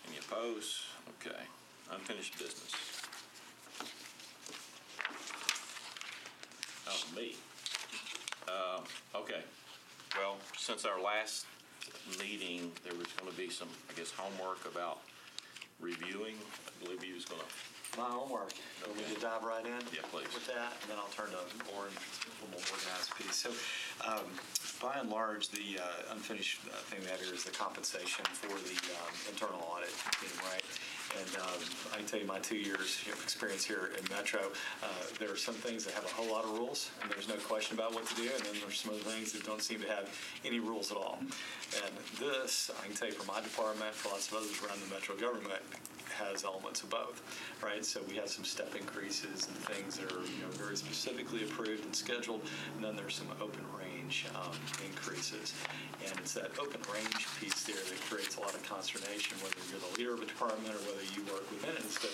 Any opposed? Okay. Unfinished business. That was me. Okay. Well, since our last meeting, there was going to be some, I guess, homework about reviewing. I believe you was going to. My homework. Okay. Want me to dive right in? Yeah, please. With that, and then I'll turn to Lauren for a more organized piece. So, by and large, the unfinished thing we have here is the compensation for the internal audit team, right? And I can tell you my 2 years of experience here in Metro, there are some things that have a whole lot of rules, and there's no question about what to do, and then there's some other things that don't seem to have any rules at all. And this, I can tell you for my department, for lots of others around the Metro government, has elements of both, right? So we have some step increases and things that are very specifically approved and scheduled, and then there's some open range increases. And it's that open range piece there that creates a lot of consternation, whether you're the leader of a department or whether you work within it, as to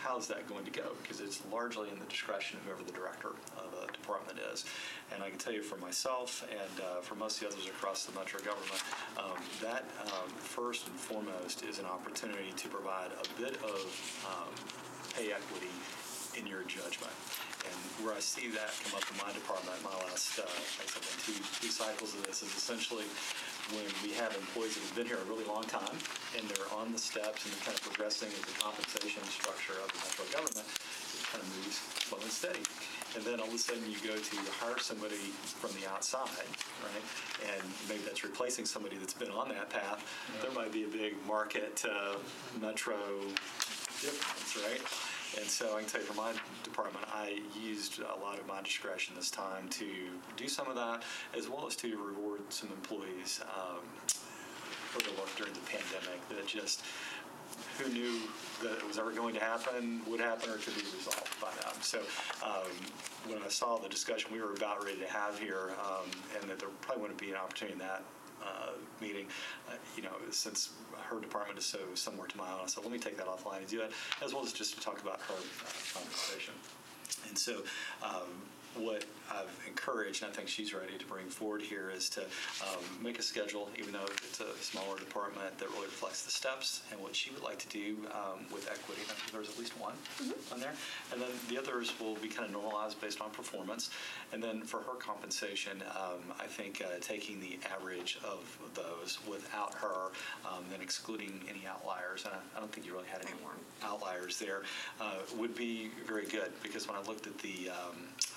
how's that going to go, because it's largely in the discretion of whoever the director of a department is. And I can tell you for myself and for most of the others across the Metro government, that first and foremost is an opportunity to provide a bit of pay equity in your judgment. And where I see that come up in my department, my last, like I said, two cycles of this, is essentially when we have employees that have been here a really long time and they're on the steps and they're kind of progressing with the compensation structure of the Metro government, it kind of moves slow and steady. And then all of a sudden you go to hire somebody from the outside, right? And maybe that's replacing somebody that's been on that path. Yeah. There might be a big market Metro difference, right? And so I can tell you for my department, I used a lot of my discretion this time to do some of that, as well as to reward some employees for the work during the pandemic that just, who knew that it was ever going to happen, would happen, or could be resolved by them. So when I saw the discussion we were about ready to have here, and that there probably wouldn't be an opportunity in that meeting, since her department is so similar to my own, I said, let me take that offline and do that, as well as just to talk about her compensation. And so what I've encouraged, and I think she's ready to bring forward here, is to make a schedule, even though it's a smaller department, that really reflects the steps and what she would like to do with equity. I think there's at least one on there. And then the others will be kind of normalized based on performance. And then for her compensation, I think taking the average of those without her, then excluding any outliers, and I don't think you really had any more outliers there, would be very good, because when I looked at the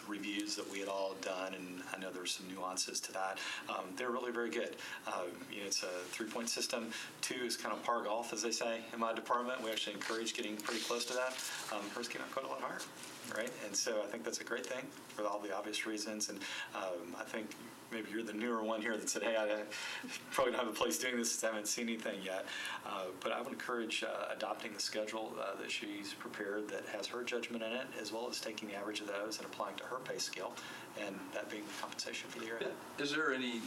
reviews that we had all done, and I know there's some nuances to that, they're really very good. It's a 3-point system. 2 is kind of par golf, as they say in my department. We actually encourage getting pretty close to that. Hers came out quite a lot higher, right? And so I think that's a great thing for all the obvious reasons. And I think maybe you're the newer one here that said, hey, I probably don't have a place doing this since I haven't seen anything yet. But I would encourage adopting the schedule that she's prepared that has her judgment in it, as well as taking the average of those and applying to her pay scale, and that being the compensation for the year ahead. Is there any,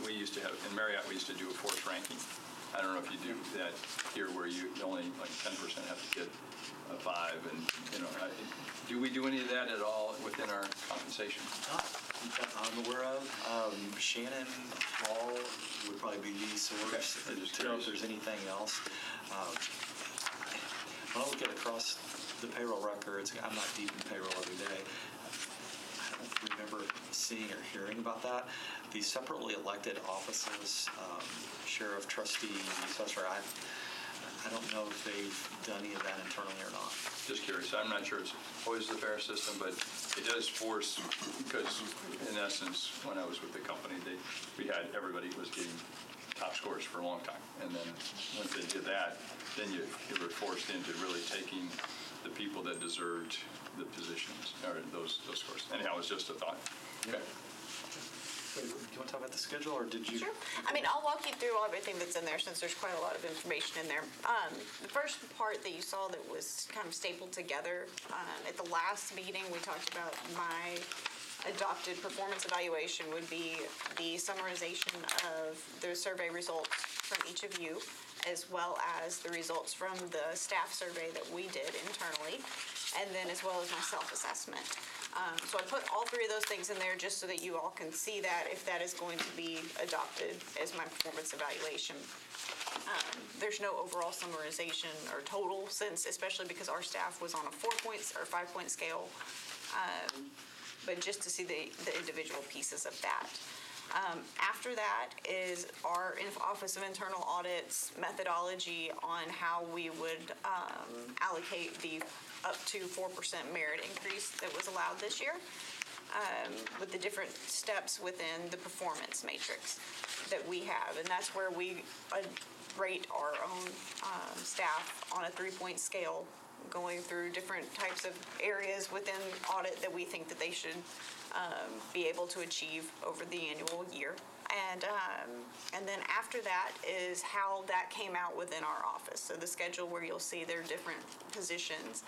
we used to have, in Marriott, we used to do a force ranking. I don't know if you do that here, where you only like 10% have to get a 5, and do we do any of that at all within our compensation? Not that I'm aware of. Shannon Hall would probably be the source. Okay. To know if there's anything else. When I look at across the payroll records, I'm not deep in payroll every day. I don't remember seeing or hearing about that. The separately elected offices, sheriff, trustee, assessor, I don't know if they've done any of that internally or not. Just curious. I'm not sure it's always the fair system, but it does force, because in essence, when I was with the company, everybody was getting top scores for a long time. And then once they did that, then you were forced into really taking the people that deserved the positions, or those scores. Anyhow, it was just a thought. Okay. Do you want to talk about the schedule, or did you? Sure. I'll walk you through everything that's in there, since there's quite a lot of information in there. The first part that you saw that was kind of stapled together, at the last meeting, we talked about my adopted performance evaluation would be the summarization of the survey results from each of you, as well as the results from the staff survey that we did internally, and then as well as my self-assessment. So I put all 3 of those things in there just so that you all can see that, if that is going to be adopted as my performance evaluation. There there's no overall summarization or total, since, especially because our staff was on a 5-point scale, but just to see the individual pieces of that. After that is our Office of Internal Audit's methodology on how we would allocate the up to 4% merit increase that was allowed this year, with the different steps within the performance matrix that we have. And that's where we rate our own staff on a 3-point scale, going through different types of areas within audit that we think that they should be able to achieve over the annual year. And then after that is how that came out within our office. So the schedule where you'll see their different positions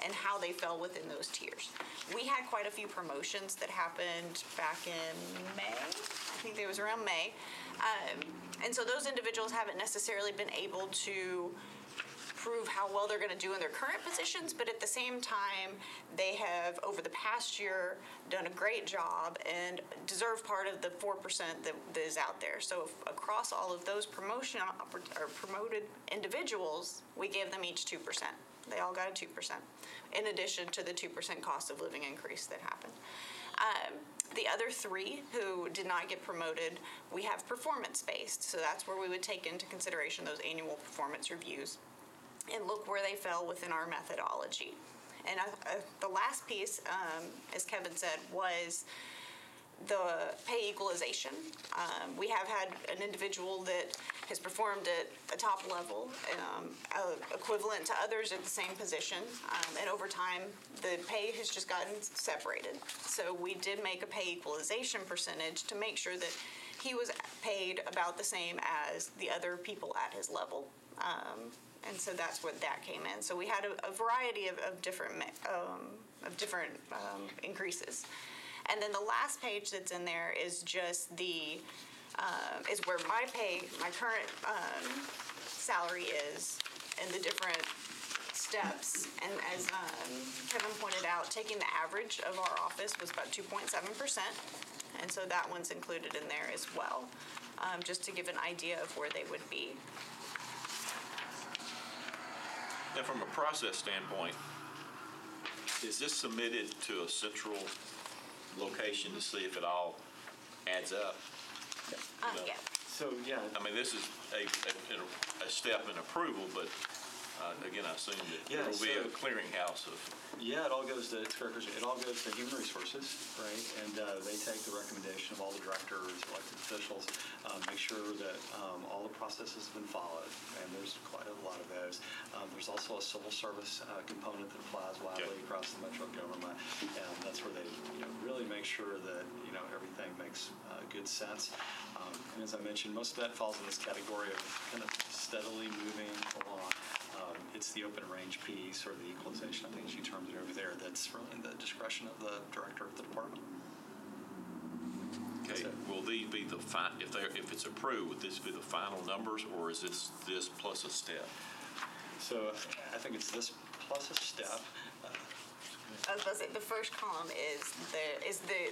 and how they fell within those tiers. We had quite a few promotions that happened back in May. I think it was around May. And so those individuals haven't necessarily been able to prove how well they're going to do in their current positions, but at the same time, they have, over the past year, done a great job and deserve part of the 4% that is out there. So across all of those promoted individuals, we gave them each 2%. They all got a 2%, in addition to the 2% cost of living increase that happened. The other 3 who did not get promoted, we have performance-based. So that's where we would take into consideration those annual performance reviews and look where they fell within our methodology. And the last piece, as Kevin said, was the pay equalization. We have had an individual that has performed at a top level, equivalent to others at the same position, and over time, the pay has just gotten separated. So we did make a pay equalization percentage to make sure that he was paid about the same as the other people at his level. And so that's what that came in. So we had a variety of different increases. And then the last page that's in there is just is where my current salary is, and the different steps. And as Kevin pointed out, taking the average of our office was about 2.7%. And so that one's included in there as well, just to give an idea of where they would be. And from a process standpoint, is this submitted to a central location to see if it all adds up? Yeah. So, yeah. I mean, this is a step in approval, but again, I assume that there will be a clearinghouse of. Yeah, it all goes to Human Resources, right? And they take the recommendation of all the directors, elected officials, make sure that all the processes have been followed, and there's quite a lot of those. There's also a civil service component that applies widely across the metro government, and that's where they really make sure that everything makes good sense. And as I mentioned, most of that falls in this category of kind of steadily moving along. It's the open range piece, or the equalization, I think she termed it over there, that's really in the discretion of the director of the department. Okay, will these be if it's approved, would this be the final numbers, or is this plus a step? So I think it's this plus a step. I was about to say, the first column is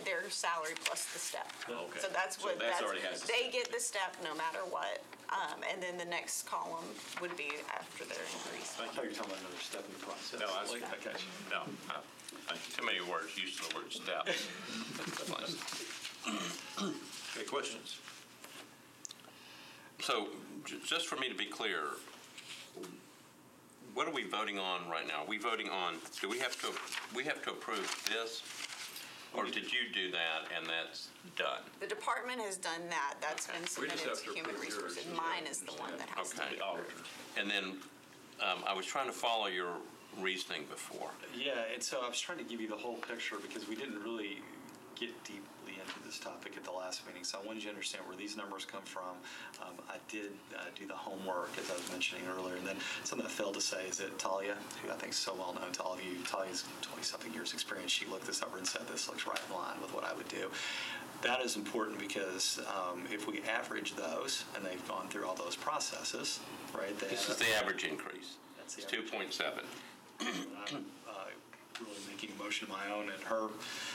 their salary plus the step. Okay. So that's what already has a they step. get the step no matter what, and then the next column would be after their increase. I thought you were talking about another step in the process. No, that's okay. No, too many words used to the word step. Okay, questions? So, just for me to be clear, what are we voting on right now? Are we voting on, do we have to approve this, or did you do that and that's done? The department has done that. That's been submitted to Human Resources. Mine is the one that has to be approved. And then I was trying to follow your reasoning before. Yeah, and so I was trying to give you the whole picture because we didn't really get deeply into this topic at the last meeting, so I wanted you to understand where these numbers come from. I did do the homework, as I was mentioning earlier, and then something I failed to say is that Talia, who I think is so well known to all of you, Talia's 20-something years experience, she looked this over and said this looks right in line with what I would do. That is important because if we average those, and they've gone through all those processes, right? This is the average increase. That's the it's 2.7. I'm really making a motion of my own, and her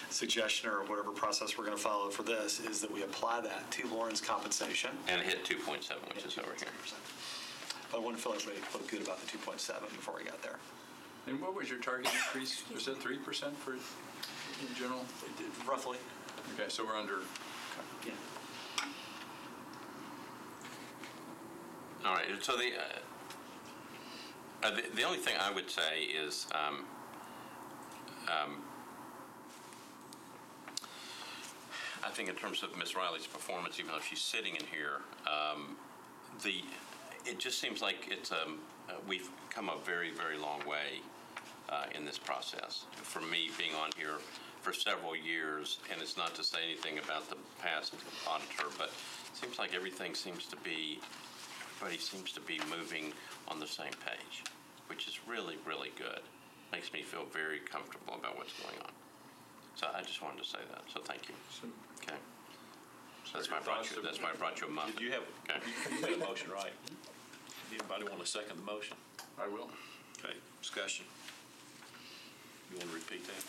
suggestion, or whatever process we're going to follow for this, is that we apply that to Lauren's compensation. And hit 2.7, which is over here. But I want to feel like everybody felt good about the 2.7 before we got there. And what was your target increase? Was that 3% for in general? Roughly. Okay, so we're under. Yeah. All right, so the only thing I would say is, I think in terms of Ms. Riley's performance, even though she's sitting in here, it just seems like we've come a very, very long way in this process. For me, being on here for several years, and it's not to say anything about the past auditor, but it seems like everybody seems to be moving on the same page, which is really, really good. Makes me feel very comfortable about what's going on. So I just wanted to say that, so thank you. Okay. So that's why I brought you a muffin. Did you have, Okay. you made a motion, right? Anybody want to second the motion? I will. Okay, discussion. You want to repeat that?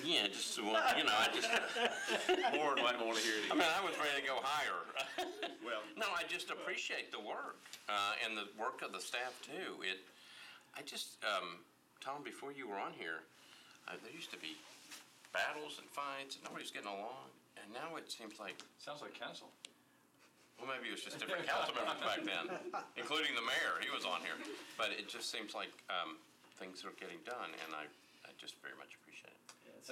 Yeah, just, Lauren might want to hear it I again. mean, I was ready to go higher. Well, No, I just appreciate the work, and the work of the staff too. Tom, before you were on here, there used to be battles and fights, and nobody's getting along, and now it seems like, Sounds like council. well, maybe it was just different council members back then, including the mayor, he was on here. But it just seems like things are getting done, and I just very much appreciate it.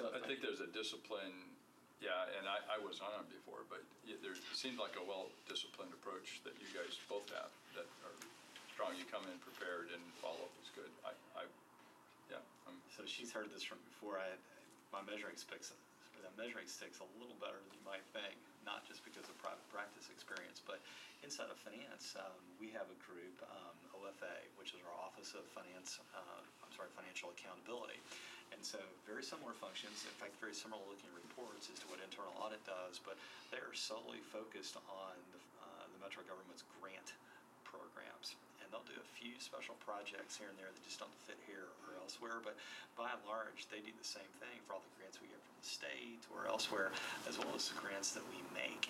I think there's a discipline, yeah, and I was on it before, but it seems like a well-disciplined approach that you guys both have that are strong. You come in prepared and follow-up is good. So she's heard this from before. My measuring stick's a little better than you might think, not just because of private practice experience, but inside of finance, we have a group, OFA, which is our Office of Financial Accountability. And so very similar functions, in fact, very similar looking reports as to what internal audit does, but they are solely focused on the Metro government's grant programs. And they'll do a few special projects here and there that just don't fit here or elsewhere, but by and large, they do the same thing for all the grants we get from the state or elsewhere, as well as the grants that we make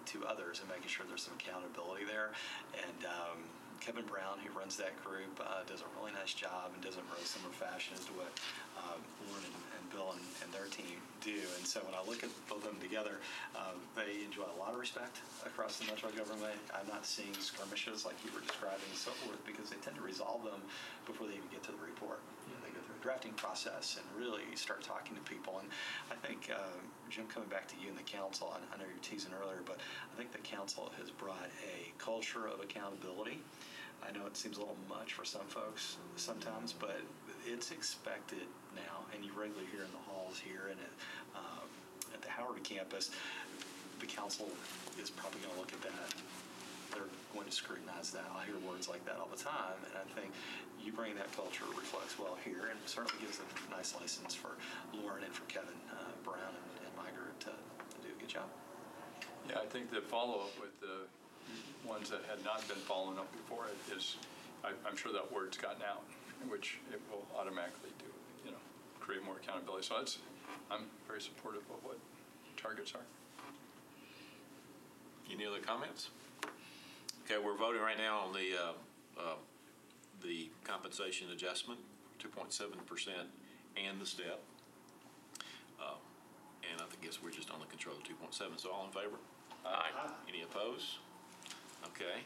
to others, and making sure there's some accountability there. And Kevin Brown, who runs that group, does a really nice job and does it in very similar fashion as to what Lauren and Bill and their team do. And so when I look at both of them together, they enjoy a lot of respect across the Metro government. I'm not seeing skirmishes like you were describing and so forth, because they tend to resolve them before they even get to the report. They go through a drafting process and really start talking to people. And I think, Jim, coming back to you and the council, I know you were teasing earlier, but I think the council has brought a culture of accountability. I know it seems a little much for some folks sometimes, but it's expected now, and you regularly hear in the halls here and at the Howard campus, the council is probably going to look at that. They're going to scrutinize that. I hear words like that all the time, and I think you bring that culture reflects well here, and certainly gives a nice license for Lauren and for Kevin Brown and my group to do a good job. Yeah, I think the follow-up with the ones that had not been following up before it is, I'm sure that word's gotten out, which it will automatically do, create more accountability. So I'm very supportive of what targets are. any other comments? Okay, we're voting right now on the compensation adjustment, 2.7%, and the step. And I guess we're just on the control of 2.7. So all in favor? Aye. Any opposed? Okay,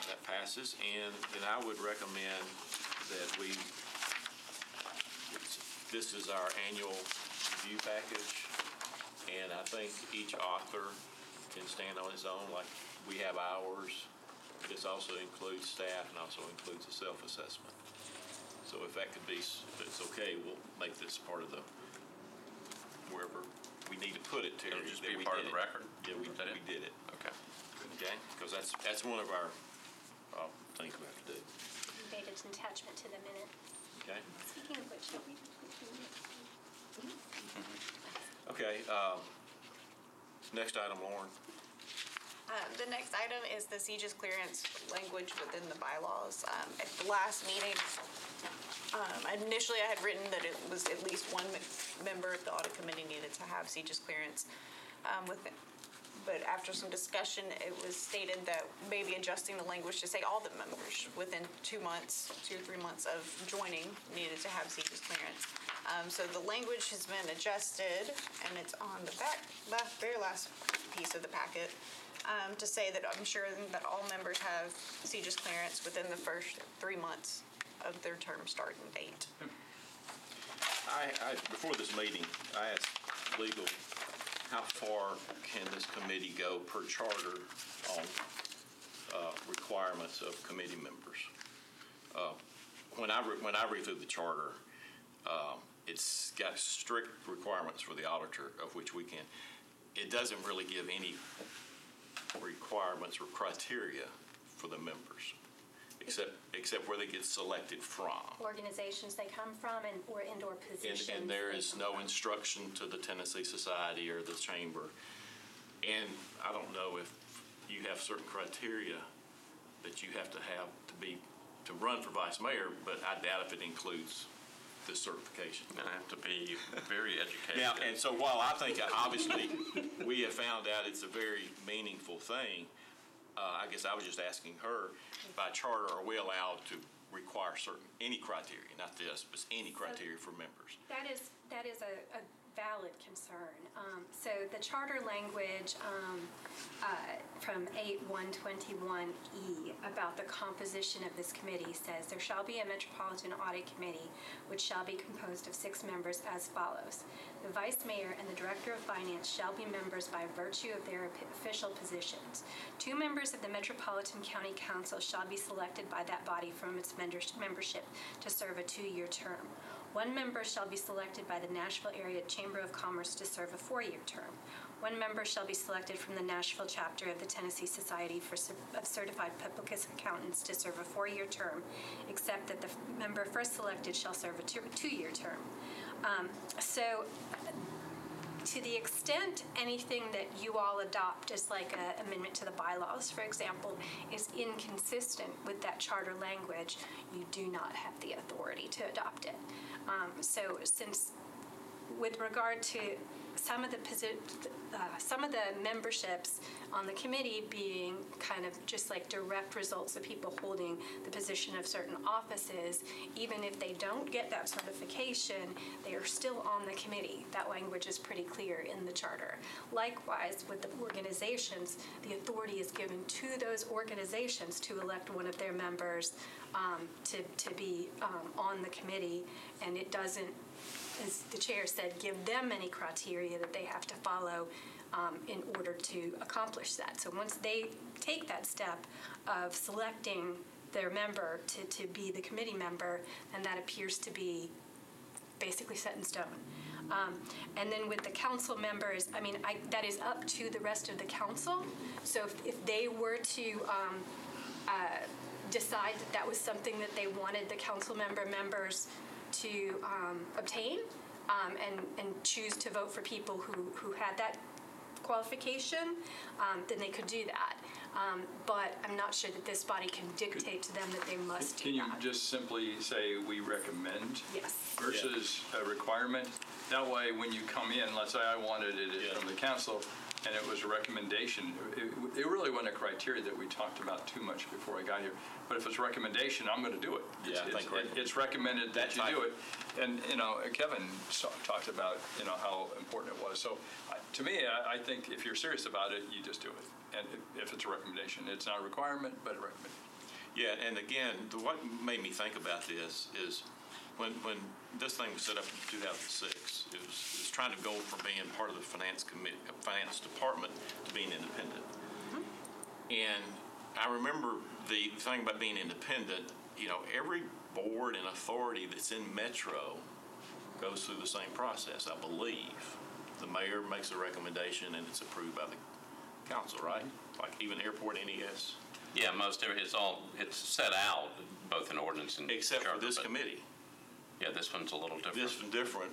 that passes. And then I would recommend that this is our annual review package, and I think each author can stand on his own, like we have ours. This also includes staff and also includes a self-assessment. So if that could be, if it's okay, we'll make this part of the, wherever we need to put it to. It'll just be a part of the record? Yeah, we did it. Okay. Okay, because that's one of our things we have to do. Made it an attachment to the minute. Okay. Speaking of which, don't we? Okay. Next item, Lauren. The next item is the CJIS clearance language within the bylaws. At the last meeting, initially I had written that it was at least one member of the audit committee needed to have CJIS clearance. but after some discussion, it was stated that maybe adjusting the language to say all the members within 2 months, 2 or 3 months of joining needed to have CJIS clearance. So the language has been adjusted, and it's on the very last piece of the packet, to say that I'm sure that all members have CJIS clearance within the first 3 months of their term starting date. Before this meeting, I asked legal, how far can this committee go per charter on requirements of committee members? When I read through the charter, it's got strict requirements for the auditor, of which we can. It doesn't really give any requirements or criteria for the members, except where they get selected from. Organizations they come from or indoor positions. And there is no instruction to the Tennessee Society or the Chamber. And I don't know if you have certain criteria that you have to run for vice mayor, but I doubt if it includes this certification. I have to be very educated. Now, and so while I think obviously we have found out it's a very meaningful thing, I guess I was just asking her, by charter, are we allowed to require any criteria, not this, but any criteria for members? That is a valid concern. So the charter language from 8.121E about the composition of this committee says there shall be a Metropolitan Audit Committee which shall be composed of 6 members as follows. The Vice Mayor and the Director of Finance shall be members by virtue of their official positions. 2 members of the Metropolitan County Council shall be selected by that body from its membership to serve a 2-year term. 1 member shall be selected by the Nashville Area Chamber of Commerce to serve a 4-year term. 1 member shall be selected from the Nashville chapter of the Tennessee Society of Certified Public Accountants to serve a 4-year term, except that the member first selected shall serve a 2-year term. So to the extent anything that you all adopt as like an amendment to the bylaws, for example, is inconsistent with that charter language, you do not have the authority to adopt it. So since with regard to some of the memberships on the committee being kind of just like direct results of people holding the position of certain offices, even if they don't get that certification, they are still on the committee. That language is pretty clear in the charter. Likewise, with the organizations, the authority is given to those organizations to elect one of their members to be on the committee, and it doesn't, as the chair said, give them any criteria that they have to follow in order to accomplish that. So once they take that step of selecting their member to be the committee member, then that appears to be basically set in stone. And then with the council members, I mean, that is up to the rest of the council. So if they were to decide that was something that they wanted the council members to obtain and choose to vote for people who had that qualification, then they could do that. But I'm not sure that this body can dictate to them that they must do that. Can you just simply say we recommend? Yes. Versus a requirement? That way, when you come in, let's say I wanted it from the council, and it was a recommendation. It really wasn't a criteria that we talked about too much before I got here. But if it's a recommendation, I'm going to do it. It's recommended that you do it. And, Kevin talked about, how important it was. So to me, I think if you're serious about it, you just do it. And if it's a recommendation, it's not a requirement, but a recommendation. Yeah, and again, what made me think about this is when this thing was set up in 2006, it was trying to go from being part of the finance department to being independent. Mm-hmm. And I remember the thing about being independent, every board and authority that's in Metro goes through the same process, I believe. The mayor makes a recommendation and it's approved by the council, right? Like even airport NES? Yeah, it's set out both in ordinance and except charter, for this committee. Yeah, this one's a little different. This one's different.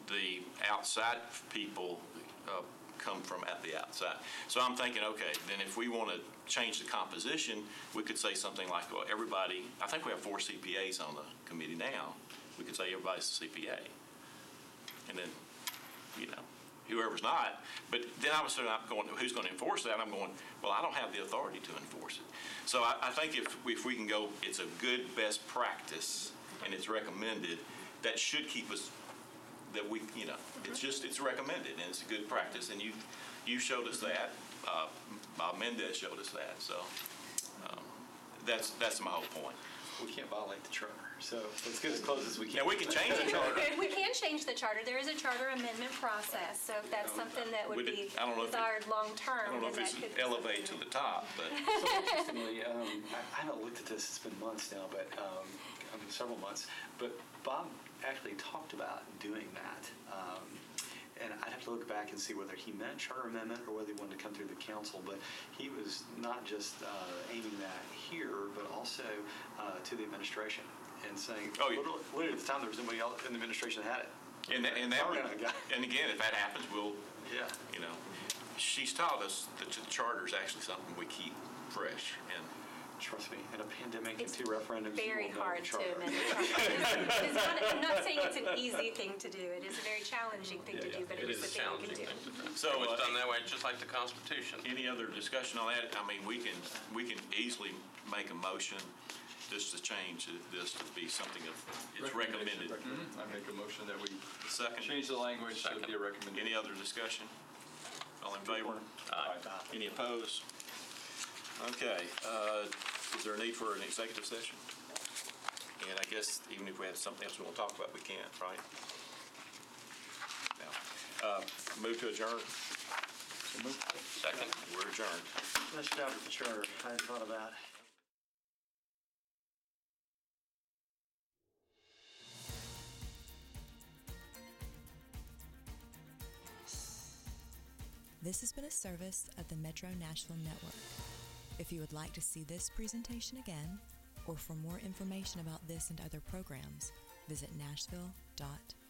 The outside people come from at the outside. So I'm thinking, okay, then if we want to change the composition, we could say something like, well, everybody, I think we have 4 CPAs on the committee now. We could say everybody's a CPA. And then, whoever's not. But then I was sort of going, who's going to enforce that? I'm going, well, I don't have the authority to enforce it. So I think if we can go, it's a good best practice and it's recommended, that should keep us, that we, it's recommended and it's a good practice. And you showed us that. Bob Mendez showed us that. So that's my whole point. We can't violate the charter, so let's get as close as we can. Yeah, we can change the charter. We can change the charter. There is a charter amendment process, so if that's something that would be I don't know if desired I long-term, don't know then if that it's could be elevate to something. the top, but Interestingly, I haven't looked at this, it's been months now, but, several months, but Bob actually talked about doing that. And I'd have to look back and see whether he meant charter amendment or whether he wanted to come through the council, but he was not just aiming that here, but also to the administration and saying, Oh, yeah. literally at the time, there was nobody else in the administration that had it. and again, if that happens, we'll, Yeah. she's taught us that the charter is actually something we keep fresh. And Trust me, in a pandemic and It's 2 referendums, very you will know hard the to charter. amend the charter. It is not, I'm not saying it's an easy thing to do. It is a very challenging thing to do, but it is a thing we can do. so, It was done that way, just like the Constitution. any other discussion on that? I mean, we can easily make a motion just to change this to be something of, it's recommended. I make a motion that we Second, change the language to be a recommendation. any other discussion? All in favor? Aye. Any opposed? Okay, is there a need for an executive session? And I guess even if we have something else we want to talk about, we can't, right? No. Move to adjourn. Second. We're adjourned. Nice job with the charter. I hadn't thought of that. This has been a service of the Metro Nashville Network. If you would like to see this presentation again, or for more information about this and other programs, visit nashville.org.